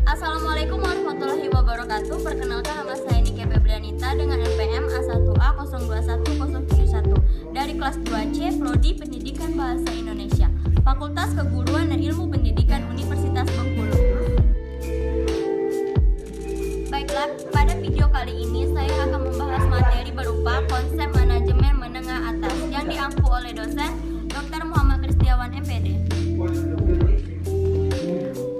Assalamualaikum warahmatullahi wabarakatuh. Perkenalkan, nama saya Nike Febrianita dengan NPM A1A 021071 dari kelas 2C Prodi Pendidikan Bahasa Indonesia, Fakultas Keguruan dan Ilmu Pendidikan Universitas Bengkulu. Baiklah, pada video kali ini saya akan membahas materi berupa konsep manajemen menengah atas yang diampu oleh dosen Dr. Muhammad Kristiawan MPD.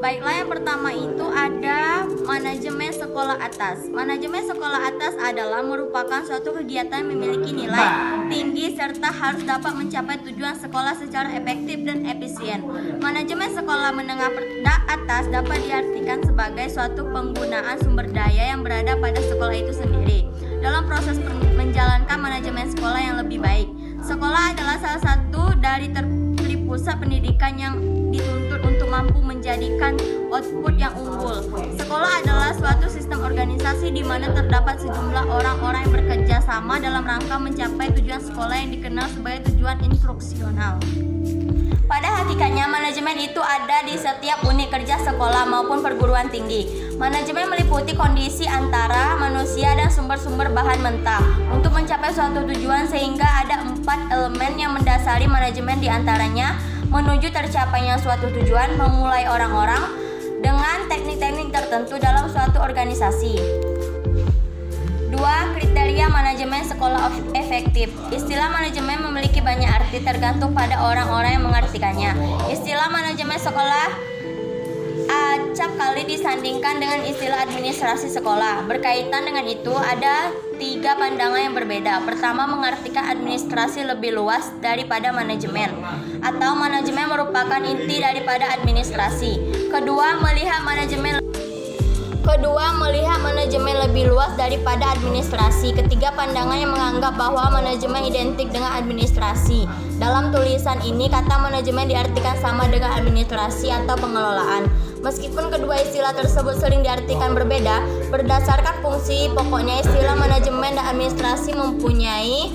Baiklah, yang pertama itu ada manajemen sekolah atas. Manajemen sekolah atas adalah merupakan suatu kegiatan yang memiliki nilai tinggi serta harus dapat mencapai tujuan sekolah secara efektif dan efisien. Manajemen sekolah menengah atas dapat diartikan sebagai suatu penggunaan sumber daya yang berada pada sekolah itu sendiri dalam proses menjalankan manajemen sekolah yang lebih baik. Sekolah adalah salah satu dari pusat pendidikan yang dituntut untuk mampu menjadikan output yang unggul. Sekolah adalah suatu sistem organisasi di mana terdapat sejumlah orang-orang yang bekerja sama dalam rangka mencapai tujuan sekolah yang dikenal sebagai tujuan instruksional. Pada hakikatnya, manajemen itu ada di setiap unit kerja sekolah maupun perguruan tinggi. Manajemen meliputi kondisi antara manusia dan sumber-sumber bahan mentah untuk mencapai suatu tujuan, sehingga ada 4 elemen yang mendasari manajemen, diantaranya menuju tercapainya suatu tujuan, memulai orang-orang dengan teknik-teknik tertentu dalam suatu organisasi. 2. Kriteria manajemen sekolah efektif. Istilah manajemen memiliki banyak arti tergantung pada orang-orang yang mengartikannya. Istilah manajemen sekolah acap kali disandingkan dengan istilah administrasi sekolah. Berkaitan dengan itu, ada 3 pandangan yang berbeda. Pertama, mengartikan administrasi lebih luas daripada manajemen, atau manajemen merupakan inti daripada administrasi. Kedua, melihat manajemen lebih luas daripada administrasi. Ketiga, pandangan yang menganggap bahwa manajemen identik dengan administrasi. Dalam tulisan ini, kata manajemen diartikan sama dengan administrasi atau pengelolaan. Meskipun kedua istilah tersebut sering diartikan berbeda, berdasarkan fungsi pokoknya istilah manajemen dan administrasi mempunyai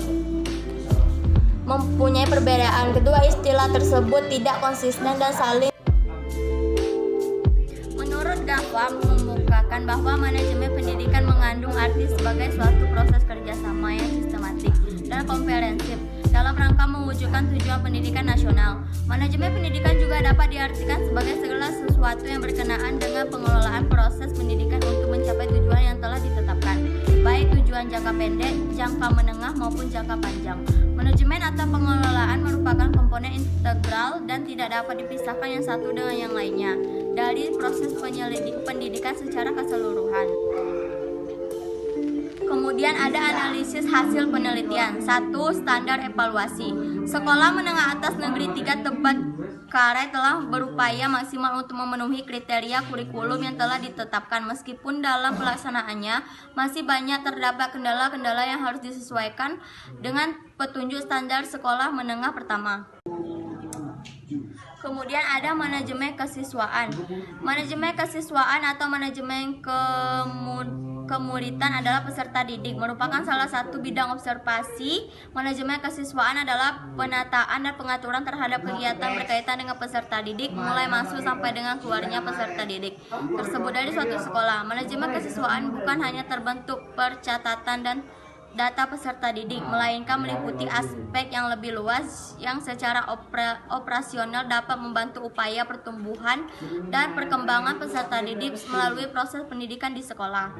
perbedaan. Kedua istilah tersebut tidak konsisten dan saling. Menurut Gafa, mengemukakan bahwa manajemen pendidikan mengandung arti sebagai suatu proses kerjasama yang sistematik dan komprehensif dalam rangka mewujudkan tujuan pendidikan nasional. Manajemen pendidikan juga dapat diartikan sebagai segala sesuatu yang berkenaan dengan pengelolaan proses pendidikan untuk mencapai tujuan yang telah ditetapkan, baik tujuan jangka pendek, jangka menengah maupun jangka panjang. Manajemen atau pengelolaan merupakan komponen integral dan tidak dapat dipisahkan yang satu dengan yang lainnya dari proses pendidikan secara keseluruhan. Kemudian ada analisis hasil penelitian. 1. Standar evaluasi. Sekolah menengah atas negeri 3 Tebet-Karai telah berupaya maksimal untuk memenuhi kriteria kurikulum yang telah ditetapkan, meskipun dalam pelaksanaannya masih banyak terdapat kendala-kendala yang harus disesuaikan dengan petunjuk standar sekolah menengah pertama. Kemudian ada manajemen kesiswaan. Manajemen kesiswaan atau manajemen kemuritan adalah peserta didik, merupakan salah satu bidang observasi. Manajemen kesiswaan adalah penataan dan pengaturan terhadap kegiatan berkaitan dengan peserta didik, mulai masuk sampai dengan keluarnya peserta didik tersebut dari suatu sekolah. Manajemen kesiswaan bukan hanya terbentuk percatatan dan data peserta didik, melainkan meliputi aspek yang lebih luas yang secara operasional dapat membantu upaya pertumbuhan dan perkembangan peserta didik melalui proses pendidikan di sekolah.